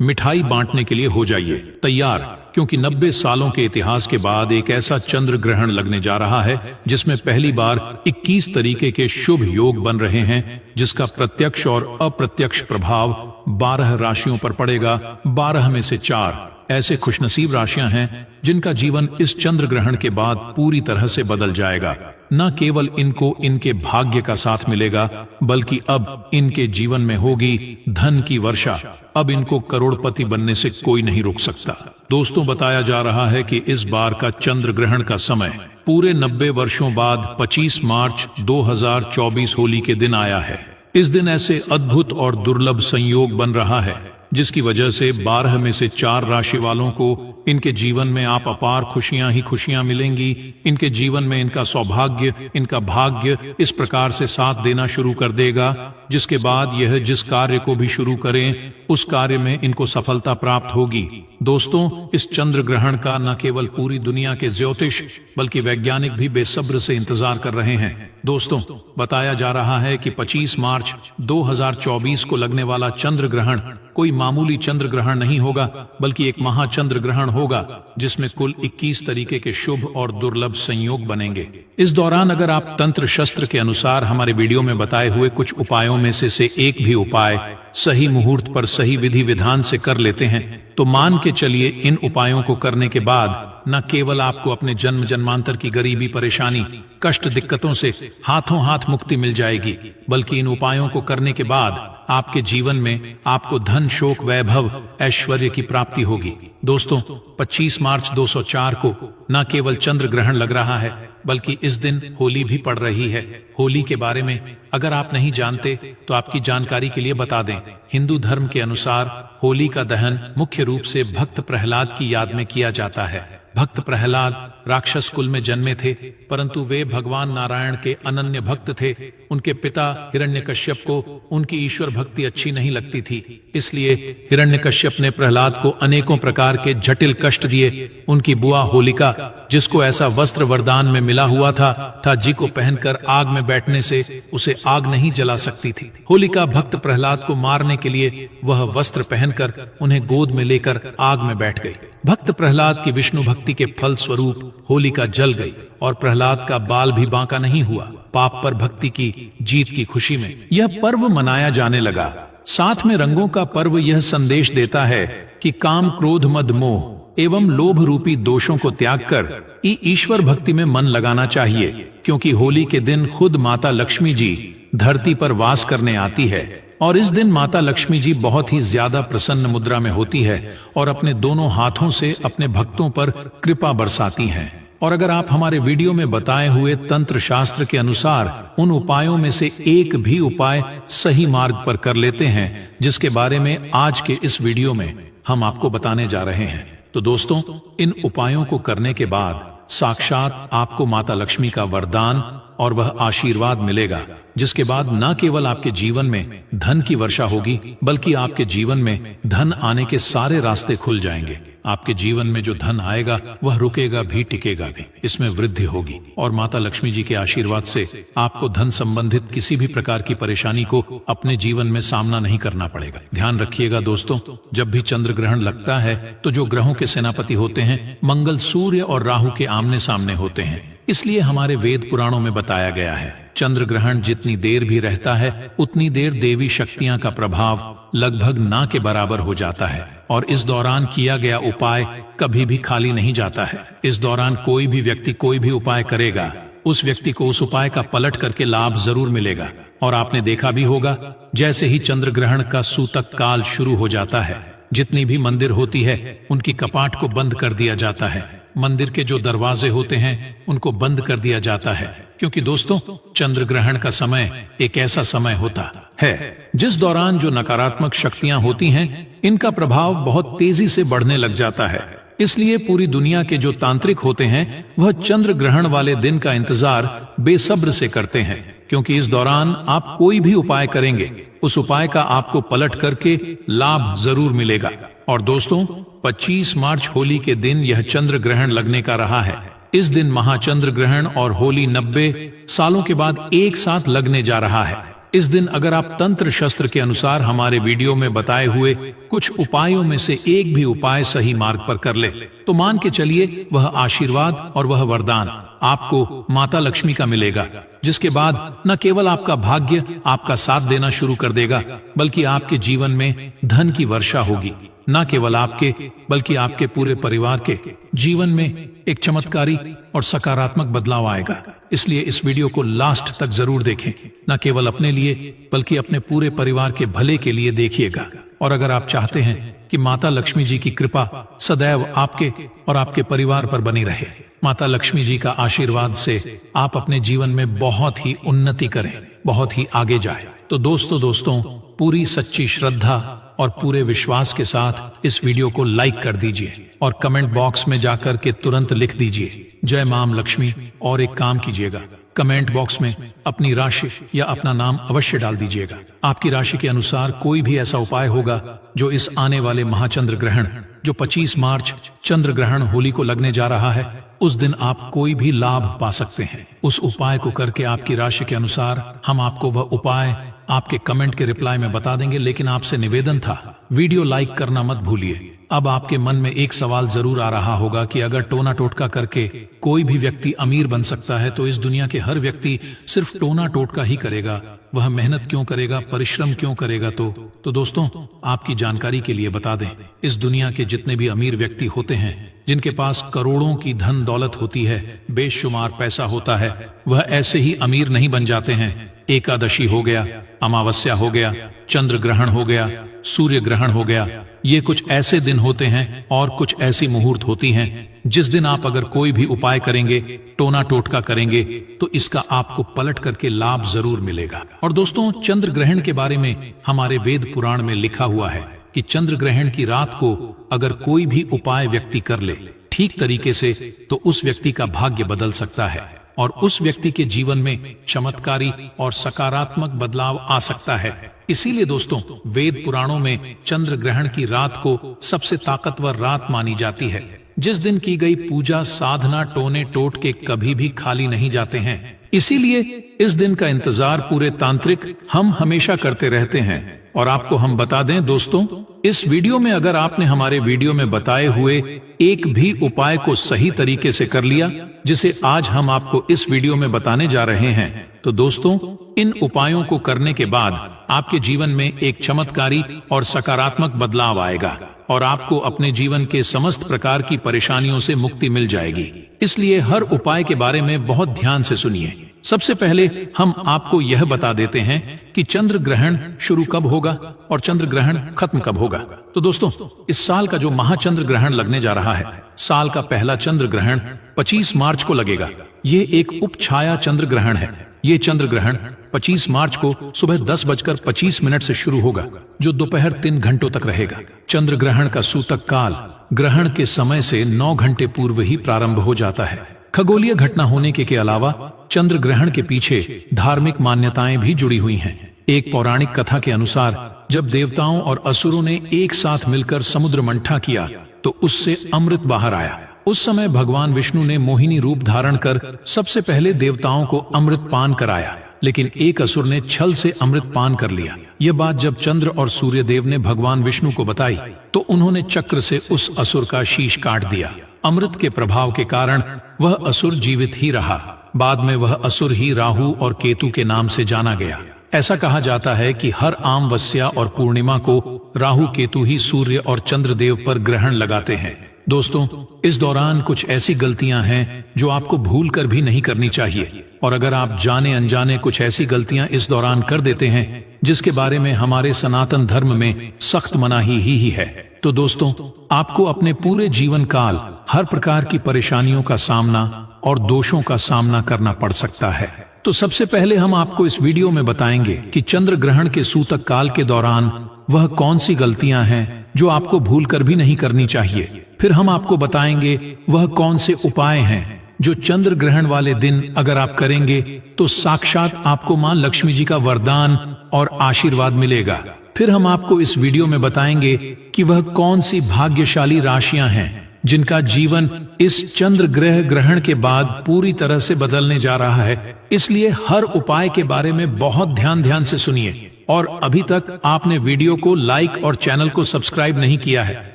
मिठाई बांटने के लिए हो जाइए तैयार, क्योंकि 90 सालों के इतिहास के बाद एक ऐसा चंद्र ग्रहण लगने जा रहा है जिसमें पहली बार 21 तरीके के शुभ योग बन रहे हैं, जिसका प्रत्यक्ष और अप्रत्यक्ष प्रभाव 12 राशियों पर पड़ेगा। 12 में से 4 ऐसे खुशनसीब राशियां हैं जिनका जीवन इस चंद्र ग्रहण के बाद पूरी तरह से बदल जाएगा। न केवल इनको इनके भाग्य का साथ मिलेगा, बल्कि अब इनके जीवन में होगी धन की वर्षा। अब इनको करोड़पति बनने से कोई नहीं रोक सकता। दोस्तों, बताया जा रहा है कि इस बार का चंद्र ग्रहण का समय पूरे 90 वर्षों बाद 25 मार्च 2024 होली के दिन आया है। इस दिन ऐसे अद्भुत और दुर्लभ संयोग बन रहा है जिसकी वजह से 12 में से 4 राशि वालों को इनके जीवन में आप अपार खुशियां ही खुशियां मिलेंगी। इनके जीवन में इनका सौभाग्य, इनका भाग्य इस प्रकार से साथ देना शुरू कर देगा, जिसके बाद यह जिस कार्य को भी शुरू करें उस कार्य में इनको सफलता प्राप्त होगी। दोस्तों, इस चंद्र ग्रहण का न केवल पूरी दुनिया के ज्योतिष बल्कि वैज्ञानिक भी बेसब्र से इंतजार कर रहे हैं। दोस्तों, बताया जा रहा है कि 25 मार्च 2024 को लगने वाला चंद्र ग्रहण कोई मामूली चंद्र ग्रहण नहीं होगा, बल्कि एक महाचंद्र ग्रहण होगा जिसमें कुल 21 तरीके के शुभ और दुर्लभ संयोग बनेंगे। इस दौरान अगर आप तंत्र शस्त्र के अनुसार हमारे वीडियो में बताए हुए कुछ उपायों में से एक भी उपाय सही मुहूर्त पर सही विधि विधान से कर लेते हैं तो मान के चलिए इन उपायों को करने के बाद न केवल आपको अपने जन्म जन्मांतर की गरीबी, परेशानी, कष्ट, दिक्कतों से हाथों हाथ मुक्ति मिल जाएगी, बल्कि इन उपायों को करने के बाद आपके जीवन में आपको धन, शोक, वैभव, ऐश्वर्य की प्राप्ति होगी। दोस्तों, 25 मार्च 2004 को न केवल चंद्र ग्रहण लग रहा है बल्कि इस दिन होली भी पड़ रही है। होली के बारे में अगर आप नहीं जानते तो आपकी जानकारी के लिए बता दें। हिंदू धर्म के अनुसार होली का दहन मुख्य रूप से भक्त प्रहलाद की याद में किया जाता है। भक्त प्रहलाद राक्षस कुल में जन्मे थे, परंतु वे भगवान नारायण के अनन्य भक्त थे। उनके पिता हिरण्यकश्यप को उनकी ईश्वर भक्ति अच्छी नहीं लगती थी, इसलिए हिरण्यकश्यप ने प्रहलाद को अनेकों प्रकार के जटिल कष्ट दिए। उनकी बुआ होलिका, जिसको ऐसा वस्त्र वरदान में मिला हुआ था जी को पहनकर आग में बैठने से उसे आग नहीं जला सकती थी। होलिका भक्त प्रहलाद को मारने के लिए वह वस्त्र पहनकर उन्हें गोद में लेकर आग में बैठ गई। भक्त प्रहलाद की विष्णु भक्ति के फल स्वरूप होलिका जल गई और प्रहलाद का बाल भी बांका नहीं हुआ। पाप पर भक्ति की जीत की खुशी में यह पर्व मनाया जाने लगा। साथ में रंगों का पर्व यह संदेश देता है कि काम, क्रोध, मद, मोह एवं लोभ रूपी दोषों को त्याग कर ईश्वर भक्ति में मन लगाना चाहिए, क्योंकि होली के दिन खुद माता लक्ष्मी जी धरती पर वास करने आती है और इस दिन माता लक्ष्मी जी बहुत ही ज्यादा प्रसन्न मुद्रा में होती है और अपने दोनों हाथों से अपने भक्तों पर कृपा बरसाती हैं। और अगर आप हमारे वीडियो में बताए हुए तंत्र शास्त्र के अनुसार उन उपायों में से एक भी उपाय सही मार्ग पर कर लेते हैं, जिसके बारे में आज के इस वीडियो में हम आपको बताने जा रहे हैं, तो दोस्तों, इन उपायों को करने के बाद साक्षात आपको माता लक्ष्मी का वरदान और वह आशीर्वाद मिलेगा, जिसके बाद न केवल आपके जीवन में धन की वर्षा होगी बल्कि आपके जीवन में धन आने के सारे रास्ते खुल जाएंगे। आपके जीवन में जो धन आएगा वह रुकेगा भी, टिकेगा भी, इसमें वृद्धि होगी और माता लक्ष्मी जी के आशीर्वाद से आपको धन संबंधित किसी भी प्रकार की परेशानी को अपने जीवन में सामना नहीं करना पड़ेगा। ध्यान रखिएगा दोस्तों, जब भी चंद्र ग्रहण लगता है तो जो ग्रहों के सेनापति होते हैं मंगल, सूर्य और राहु के आमने सामने होते हैं, इसलिए हमारे वेद पुराणों में बताया गया है चंद्र ग्रहण जितनी देर भी रहता है उतनी देर देवी शक्तियां का प्रभाव लगभग ना के बराबर हो जाता है और इस दौरान किया गया उपाय कभी भी खाली नहीं जाता है। इस दौरान कोई भी व्यक्ति कोई भी उपाय करेगा, उस व्यक्ति को उस उपाय का पलट करके लाभ जरूर मिलेगा। और आपने देखा भी होगा, जैसे ही चंद्र ग्रहण का सूतक काल शुरू हो जाता है, जितनी भी मंदिर होती है उनकी कपाट को बंद कर दिया जाता है। मंदिर के जो दरवाजे होते हैं उनको बंद कर दिया जाता है, क्योंकि दोस्तों, चंद्र ग्रहण का समय एक ऐसा समय होता है जिस दौरान जो नकारात्मक शक्तियां होती हैं इनका प्रभाव बहुत तेजी से बढ़ने लग जाता है। इसलिए पूरी दुनिया के जो तांत्रिक होते हैं वह चंद्र ग्रहण वाले दिन का इंतजार बेसब्र से करते हैं, क्योंकि इस दौरान आप कोई भी उपाय करेंगे उस उपाय का आपको पलट करके लाभ जरूर मिलेगा। और दोस्तों, 25 मार्च होली के दिन यह चंद्र ग्रहण लगने का रहा है। इस दिन महाचंद्र ग्रहण और होली 90 सालों के बाद एक साथ लगने जा रहा है। इस दिन अगर आप तंत्र शस्त्र के अनुसार हमारे वीडियो में बताए हुए कुछ उपायों में से एक भी उपाय सही मार्ग पर कर ले तो मान के चलिए वह आशीर्वाद और वह वरदान आपको माता लक्ष्मी का मिलेगा, जिसके बाद न केवल आपका भाग्य आपका साथ देना शुरू कर देगा बल्कि आपके जीवन में धन की वर्षा होगी। न केवल आपके बल्कि आपके पूरे परिवार के जीवन में एक चमत्कारी और सकारात्मक बदलाव आएगा। इसलिए इस वीडियो को लास्ट तक जरूर देखें, न केवल अपने लिए बल्कि अपने पूरे परिवार के भले के लिए देखिएगा। और अगर आप चाहते हैं कि माता लक्ष्मी जी की कृपा सदैव आपके और आपके परिवार पर बनी रहे, माता लक्ष्मी जी का आशीर्वाद से आप अपने जीवन में बहुत ही उन्नति करें, बहुत ही आगे जाए, तो दोस्तों पूरी सच्ची श्रद्धा और पूरे विश्वास के साथ इस वीडियो को लाइक कर दीजिए और कमेंट बॉक्स में जाकर के तुरंत लिख दीजिए जय मां लक्ष्मी। और एक काम कीजिएगा, कमेंट बॉक्स में अपनी राशि या अपना नाम अवश्य डाल दीजिएगा। आपकी राशि के अनुसार कोई भी ऐसा उपाय होगा जो इस आने वाले महाचंद्र ग्रहण जो 25 मार्च चंद्र ग्रहण होली को लगने जा रहा है, उस दिन आप कोई भी लाभ पा सकते हैं। उस उपाय को करके आपकी राशि के अनुसार हम आपको वह उपाय आपके कमेंट के रिप्लाई में बता देंगे। लेकिन आपसे निवेदन था, वीडियो लाइक करना मत भूलिए। अब आपके मन में एक सवाल जरूर आ रहा होगा कि अगर टोना टोटका करके कोई भी व्यक्ति अमीर बन सकता है तो इस दुनिया के हर व्यक्ति सिर्फ टोना टोटका ही करेगा, वह मेहनत क्यों करेगा, परिश्रम क्यों करेगा? तो दोस्तों आपकी जानकारी के लिए बता दें, इस दुनिया के जितने भी अमीर व्यक्ति होते हैं जिनके पास करोड़ों की धन दौलत होती है, बेशुमार पैसा होता है, वह ऐसे ही अमीर नहीं बन जाते हैं। एकादशी हो गया, अमावस्या हो गया, चंद्र ग्रहण हो गया, सूर्य ग्रहण हो गया, ये कुछ ऐसे दिन होते हैं और कुछ ऐसी मुहूर्त होती हैं जिस दिन आप अगर कोई भी उपाय करेंगे, टोना टोटका करेंगे, तो इसका आपको पलट करके लाभ जरूर मिलेगा। और दोस्तों चंद्र ग्रहण के बारे में हमारे वेद पुराण में लिखा हुआ है कि चंद्र ग्रहण की रात को अगर कोई भी उपाय व्यक्ति कर ले ठीक तरीके से तो उस व्यक्ति का भाग्य बदल सकता है और उस व्यक्ति के जीवन में चमत्कारी और सकारात्मक बदलाव आ सकता है। इसीलिए दोस्तों वेद पुराणों में चंद्र ग्रहण की रात को सबसे ताकतवर रात मानी जाती है, जिस दिन की गई पूजा साधना टोने टोट के कभी भी खाली नहीं जाते हैं। इसीलिए इस दिन का इंतजार पूरे तांत्रिक हम हमेशा करते रहते हैं। और आपको हम बता दें दोस्तों, इस वीडियो में अगर आपने हमारे वीडियो में बताए हुए एक भी उपाय को सही तरीके से कर लिया, जिसे आज हम आपको इस वीडियो में बताने जा रहे हैं, तो दोस्तों इन उपायों को करने के बाद आपके जीवन में एक चमत्कारी और सकारात्मक बदलाव आएगा और आपको अपने जीवन के समस्त प्रकार की परेशानियों से मुक्ति मिल जाएगी। इसलिए हर उपाय के बारे में बहुत ध्यान से सुनिए। सबसे पहले हम आपको यह बता देते हैं कि चंद्र ग्रहण शुरू कब होगा और चंद्र ग्रहण खत्म कब होगा। तो दोस्तों इस साल का जो महाचंद्र ग्रहण लगने जा रहा है, साल का पहला चंद्र ग्रहण 25 मार्च को लगेगा। ये एक उपछाया चंद्र ग्रहण है। ये चंद्र ग्रहण 25 मार्च को सुबह 10:25 से शुरू होगा, जो दोपहर 3 घंटों तक रहेगा। चंद्र ग्रहण का सूतक काल ग्रहण के समय से 9 घंटे पूर्व ही प्रारंभ हो जाता है। खगोलीय घटना होने के अलावा चंद्र ग्रहण के पीछे धार्मिक मान्यताएं भी जुड़ी हुई हैं। एक पौराणिक कथा के अनुसार जब देवताओं और असुरों ने एक साथ मिलकर समुद्र मंथा किया तो उससे अमृत बाहर आया। उस समय भगवान विष्णु ने मोहिनी रूप धारण कर सबसे पहले देवताओं को अमृत पान कराया, लेकिन एक असुर ने छल से अमृत पान कर लिया। यह बात जब चंद्र और सूर्य देव ने भगवान विष्णु को बताई तो उन्होंने चक्र से उस असुर का शीश काट दिया। अमृत के प्रभाव के कारण वह असुर जीवित ही रहा। बाद में वह असुर ही राहु और केतु के नाम से जाना गया। ऐसा कहा जाता है कि हर अमावस्या और पूर्णिमा को राहु केतु ही सूर्य और चंद्र देव पर ग्रहण लगाते हैं। दोस्तों इस दौरान कुछ ऐसी गलतियां हैं जो आपको भूल कर भी नहीं करनी चाहिए, और अगर आप जाने अनजाने कुछ ऐसी गलतियां इस दौरान कर देते हैं जिसके बारे में हमारे सनातन धर्म में सख्त मनाही ही है, तो दोस्तों आपको अपने पूरे जीवन काल हर प्रकार की परेशानियों का सामना और दोषों का सामना करना पड़ सकता है। तो सबसे पहले हम आपको इस वीडियो में बताएंगे कि चंद्र ग्रहण के सूतक काल के दौरान वह कौन सी गलतियां हैं जो आपको भूल कर भी नहीं करनी चाहिए। फिर हम आपको बताएंगे वह कौन से उपाय हैं जो चंद्र ग्रहण वाले दिन अगर आप करेंगे तो साक्षात आपको मां लक्ष्मी जी का वरदान और आशीर्वाद मिलेगा। फिर हम आपको इस वीडियो में बताएंगे कि वह कौन सी भाग्यशाली राशियां हैं जिनका जीवन इस चंद्र ग्रह ग्रहण के बाद पूरी तरह से बदलने जा रहा है। इसलिए हर उपाय के बारे में बहुत ध्यान से सुनिए। और अभी तक आपने वीडियो को लाइक और चैनल को सब्सक्राइब नहीं किया है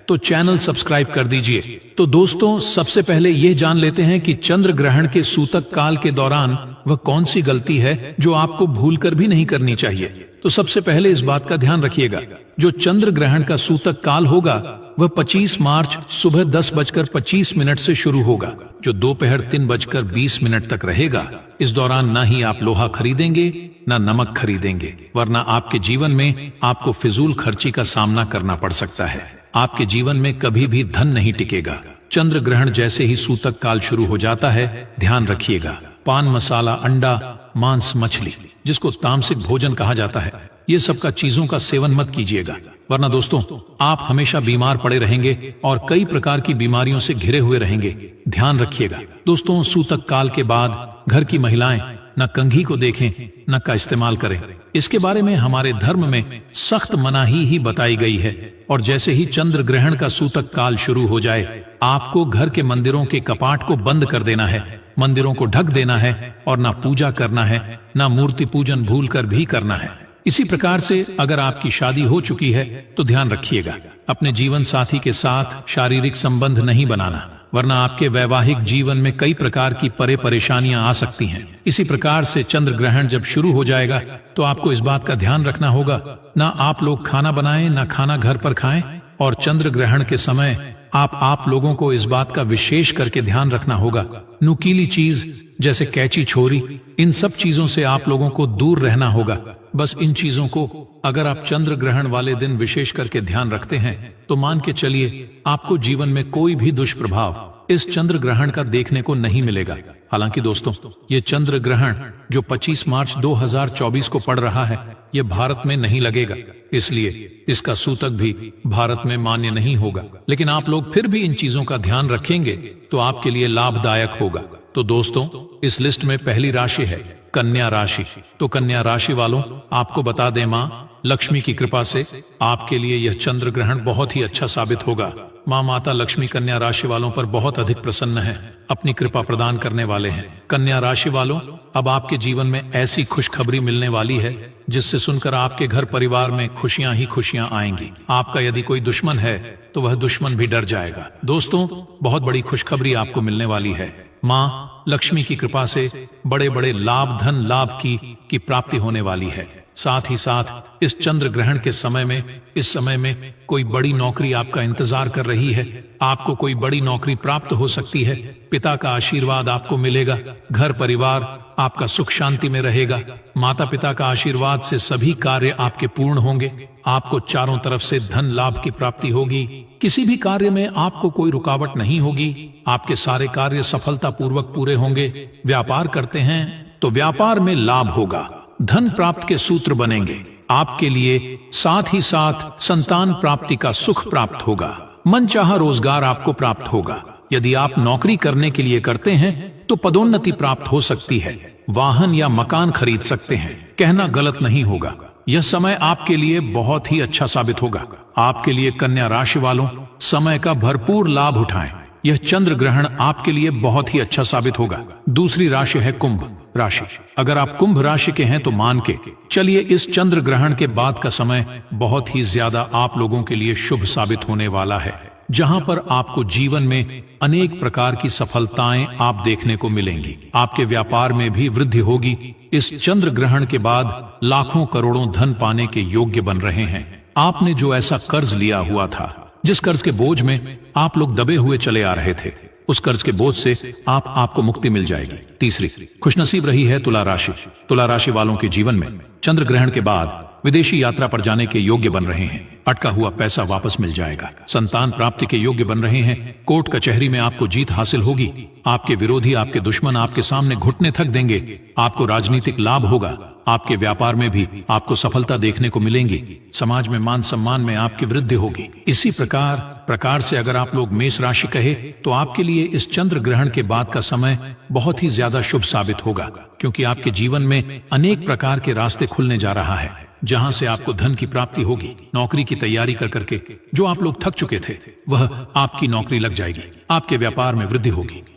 तो चैनल सब्सक्राइब कर दीजिए। तो दोस्तों, सबसे पहले यह जान लेते हैं कि चंद्र ग्रहण के सूतक काल के दौरान वह कौन सी गलती है जो आपको भूलकर भी नहीं करनी चाहिए। तो सबसे पहले इस बात का ध्यान रखिएगा, जो चंद्र ग्रहण का सूतक काल होगा वह 25 मार्च सुबह 10:25 से शुरू होगा, जो दोपहर 3:20 तक रहेगा। इस दौरान ना ही आप लोहा खरीदेंगे ना नमक खरीदेंगे, वरना आपके जीवन में आपको फिजूल खर्ची का सामना करना पड़ सकता है। आपके जीवन में कभी भी धन नहीं टिकेगा। चंद्र ग्रहण जैसे ही सूतक काल शुरू हो जाता है, ध्यान रखिएगा, पान मसाला, अंडा, मांस, मछली, जिसको तामसिक भोजन कहा जाता है, ये सब का चीजों का सेवन मत कीजिएगा, वरना दोस्तों आप हमेशा बीमार पड़े रहेंगे और कई प्रकार की बीमारियों से घिरे हुए रहेंगे। ध्यान रखिएगा दोस्तों, सूतक काल के बाद घर की महिलाएं न कंघी को देखें न का इस्तेमाल करें। इसके बारे में हमारे धर्म में सख्त मनाही ही बताई गई है। और जैसे ही चंद्र ग्रहण का सूतक काल शुरू हो जाए, आपको घर के मंदिरों के कपाट को बंद कर देना है, मंदिरों को ढक देना है और ना पूजा करना है, ना मूर्ति पूजन भूलकर भी करना है। इसी प्रकार से अगर आपकी शादी हो चुकी है तो ध्यान रखिएगा, अपने जीवन साथी के साथ शारीरिक संबंध नहीं बनाना, वरना आपके वैवाहिक जीवन में कई प्रकार की परेशानियां आ सकती हैं। इसी प्रकार से चंद्र ग्रहण जब शुरू हो जाएगा तो आपको इस बात का ध्यान रखना होगा, ना आप लोग खाना बनाएं ना खाना घर पर खाएं। और चंद्र ग्रहण के समय आप लोगों को इस बात का विशेष करके ध्यान रखना होगा, नुकीली चीज जैसे कैंची, छोरी, इन सब चीजों से आप लोगों को दूर रहना होगा। बस इन चीजों को अगर आप चंद्र ग्रहण वाले दिन विशेष करके ध्यान रखते हैं तो मान के चलिए आपको जीवन में कोई भी दुष्प्रभाव इस चंद्र ग्रहण का देखने को नहीं मिलेगा। हालांकि दोस्तों, ये चंद्र ग्रहण जो 25 मार्च 2024 को पड़ रहा है, ये भारत में नहीं लगेगा, इसलिए इसका सूतक भी भारत में मान्य नहीं होगा। लेकिन आप लोग फिर भी इन चीजों का ध्यान रखेंगे तो आपके लिए लाभदायक होगा। तो दोस्तों, इस लिस्ट में पहली राशि है कन्या राशि। तो कन्या राशि वालों, आपको बता दें, माँ लक्ष्मी की कृपा से आपके लिए यह चंद्र ग्रहण बहुत ही अच्छा साबित होगा। माँ माता लक्ष्मी कन्या राशि वालों पर बहुत अधिक प्रसन्न है, अपनी कृपा प्रदान करने वाले हैं। कन्या राशि वालों, अब आपके जीवन में ऐसी खुशखबरी मिलने वाली है जिससे सुनकर आपके घर परिवार में खुशियां ही खुशियां आएंगी। आपका यदि कोई दुश्मन है तो वह दुश्मन भी डर जाएगा। दोस्तों, बहुत बड़ी खुशखबरी आपको मिलने वाली है। माँ लक्ष्मी की कृपा से बड़े बड़े लाभ, धन लाभ की प्राप्ति होने वाली है। साथ ही साथ इस चंद्र ग्रहण के समय में, इस समय में कोई बड़ी नौकरी आपका इंतजार कर रही है। आपको कोई बड़ी नौकरी प्राप्त हो सकती है। पिता का आशीर्वाद आपको मिलेगा। घर परिवार आपका सुख शांति में रहेगा। माता पिता का आशीर्वाद से सभी कार्य आपके पूर्ण होंगे। आपको चारों तरफ से धन लाभ की प्राप्ति होगी। किसी भी कार्य में आपको कोई रुकावट नहीं होगी। आपके सारे कार्य सफलता पूर्वक पूरे होंगे। व्यापार करते हैं तो व्यापार में लाभ होगा। धन प्राप्त के सूत्र बनेंगे आपके लिए। साथ ही साथ संतान प्राप्ति का सुख प्राप्त होगा। मनचाहा रोजगार आपको प्राप्त होगा। यदि आप नौकरी करने के लिए करते हैं तो पदोन्नति प्राप्त हो सकती है। वाहन या मकान खरीद सकते हैं। कहना गलत नहीं होगा। यह समय आपके लिए बहुत ही अच्छा साबित होगा। आपके लिए कन्या राशि वालों, समय का भरपूर लाभ उठाएं। यह चंद्र ग्रहण आपके लिए बहुत ही अच्छा साबित होगा। दूसरी राशि है कुंभ राशि। अगर आप कुंभ राशि के हैं तो मान के चलिए इस चंद्र ग्रहण के बाद का समय बहुत ही ज्यादा आप लोगों के लिए शुभ साबित होने वाला है, जहां पर आपको जीवन में अनेक प्रकार की सफलताएं आप देखने को मिलेंगी। आपके व्यापार में भी वृद्धि होगी। इस चंद्र ग्रहण के बाद लाखों करोड़ों धन पाने के योग्य बन रहे हैं। आपने जो ऐसा कर्ज लिया हुआ था, जिस कर्ज के बोझ में आप लोग दबे हुए चले आ रहे थे, उस कर्ज के बोझ से आपको मुक्ति मिल जाएगी। तीसरी खुशनसीब रही है तुला राशि। तुला राशि वालों के जीवन में चंद्र ग्रहण के बाद विदेशी यात्रा पर जाने के योग्य बन रहे हैं। अटका हुआ पैसा वापस मिल जाएगा। संतान प्राप्ति के योग्य बन रहे हैं। कोर्ट कचहरी में आपको जीत हासिल होगी। आपके विरोधी, आपके दुश्मन आपके सामने घुटने थक देंगे। आपको राजनीतिक लाभ होगा। आपके व्यापार में भी आपको सफलता देखने को मिलेंगी। समाज में मान सम्मान में आपकी वृद्धि होगी। इसी प्रकार से अगर आप लोग मेष राशि कहे तो आपके लिए इस चंद्र ग्रहण के बाद का समय बहुत ही ज्यादा शुभ साबित होगा, क्योंकि आपके जीवन में अनेक प्रकार के रास्ते खुलने जा रहा है। जहां से आपको धन की प्राप्ति होगी। नौकरी की तैयारी कर करके जो आप लोग थक चुके थे, वह आपकी नौकरी लग जाएगी। आपके व्यापार में वृद्धि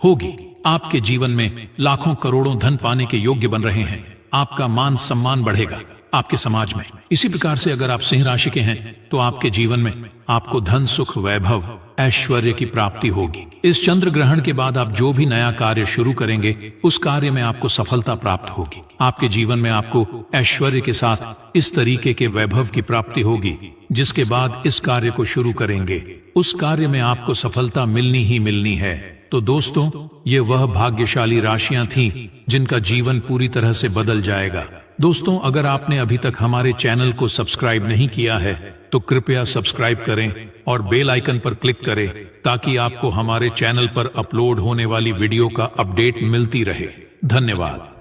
होगी। आपके जीवन में लाखों करोड़ों धन पाने के योग्य बन रहे हैं। आपका मान सम्मान बढ़ेगा आपके समाज में। इसी प्रकार से अगर आप सिंह राशि के हैं तो आपके जीवन में आपको धन, सुख, वैभव, ऐश्वर्य की प्राप्ति होगी। इस चंद्र ग्रहण के बाद आप जो भी नया कार्य शुरू करेंगे, उस कार्य में आपको सफलता प्राप्त होगी। आपके जीवन में आपको ऐश्वर्य के साथ इस तरीके के वैभव की प्राप्ति होगी, जिसके बाद इस कार्य को शुरू करेंगे, उस कार्य में आपको सफलता मिलनी ही मिलनी है। तो दोस्तों, ये वह भाग्यशाली राशियां थीं जिनका जीवन पूरी तरह से बदल जाएगा। दोस्तों, अगर आपने अभी तक हमारे चैनल को सब्सक्राइब नहीं किया है तो कृपया सब्सक्राइब करें और बेल आइकन पर क्लिक करें, ताकि आपको हमारे चैनल पर अपलोड होने वाली वीडियो का अपडेट मिलती रहे। धन्यवाद।